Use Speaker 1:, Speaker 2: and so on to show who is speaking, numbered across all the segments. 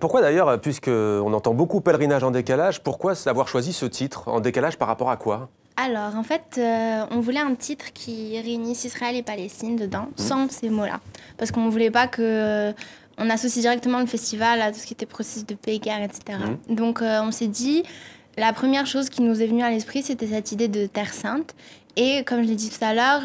Speaker 1: Pourquoi d'ailleurs, puisqu'on entend beaucoup pèlerinage en décalage, pourquoi avoir choisi ce titre en décalage par rapport à quoi?
Speaker 2: Alors, en fait, on voulait un titre qui réunisse Israël et Palestine dedans, sans ces mots-là. Parce qu'on ne voulait pas que on associe directement le festival à tout ce qui était processus de paix, guerre, etc. Donc, on s'est dit, la première chose qui nous est venue à l'esprit, c'était cette idée de Terre Sainte. Et comme je l'ai dit tout à l'heure,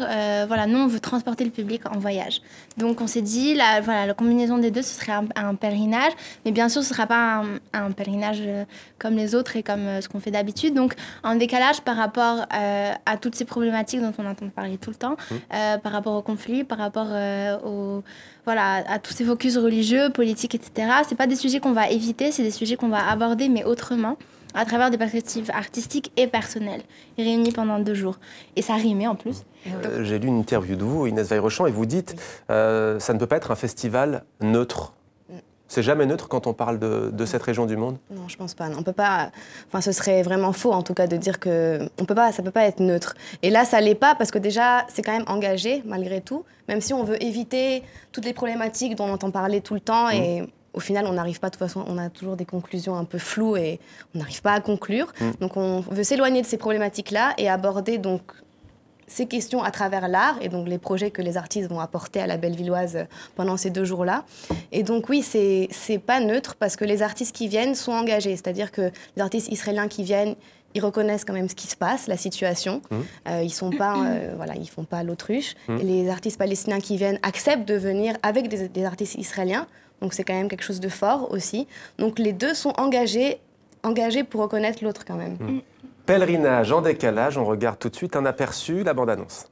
Speaker 2: voilà, nous, on veut transporter le public en voyage. Donc, on s'est dit, la combinaison des deux, ce serait un pèlerinage. Mais bien sûr, ce ne sera pas un pèlerinage comme les autres et comme ce qu'on fait d'habitude. Donc, en décalage par rapport à toutes ces problématiques dont on entend parler tout le temps, par rapport au conflit, par rapport à tous ces focus religieux, politiques, etc. Ce pas des sujets qu'on va éviter, c'est des sujets qu'on va aborder, mais autrement, à travers des perspectives artistiques et personnelles, réunies pendant 2 jours. Et ça rimait en plus.
Speaker 1: J'ai lu une interview de vous, Inès Weyrochamp, et vous dites ça ne peut pas être un festival neutre. C'est jamais neutre quand on parle de cette région du monde?
Speaker 3: Non, je pense pas. Non, on peut pas. Enfin, ce serait vraiment faux, en tout cas, de dire que ça peut pas être neutre. Et là, ça l'est pas parce que déjà, c'est quand même engagé malgré tout. Même si on veut éviter toutes les problématiques dont on entend parler tout le temps et au final, on n'arrive pas, de toute façon, on a toujours des conclusions un peu floues et on n'arrive pas à conclure. Donc, on veut s'éloigner de ces problématiques-là et aborder donc ces questions à travers l'art et donc les projets que les artistes vont apporter à la Bellevilloise pendant ces 2 jours-là. Et donc, oui, c'est pas neutre parce que les artistes qui viennent sont engagés. C'est-à-dire que les artistes israéliens qui viennent, ils reconnaissent quand même ce qui se passe, la situation. Ils sont pas, ils font pas l'autruche. Et les artistes palestiniens qui viennent acceptent de venir avec des artistes israéliens. Donc c'est quand même quelque chose de fort aussi. Donc les deux sont engagés pour reconnaître l'autre quand même.
Speaker 1: Pèlerinage en décalage, on regarde tout de suite un aperçu, la bande-annonce.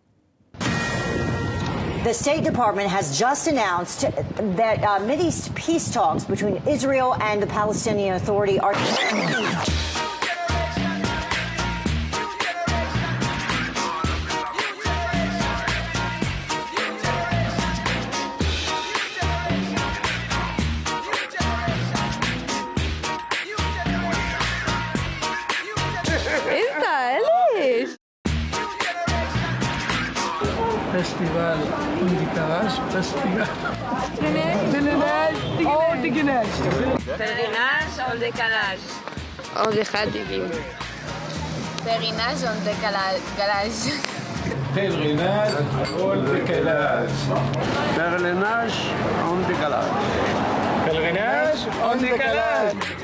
Speaker 4: The State Department has just announced that Mideast peace talks between Israel and the Palestinian Authority are...
Speaker 5: Festival on décalage, festival. Pèlerinage en décalage.
Speaker 6: Pèlerinage en décalage.
Speaker 7: En décalage.
Speaker 6: Pèlerinage en décalage.
Speaker 5: Pèlerinage en décalage.
Speaker 8: Pèlerinage en décalage.
Speaker 5: Pèlerinage en décalage.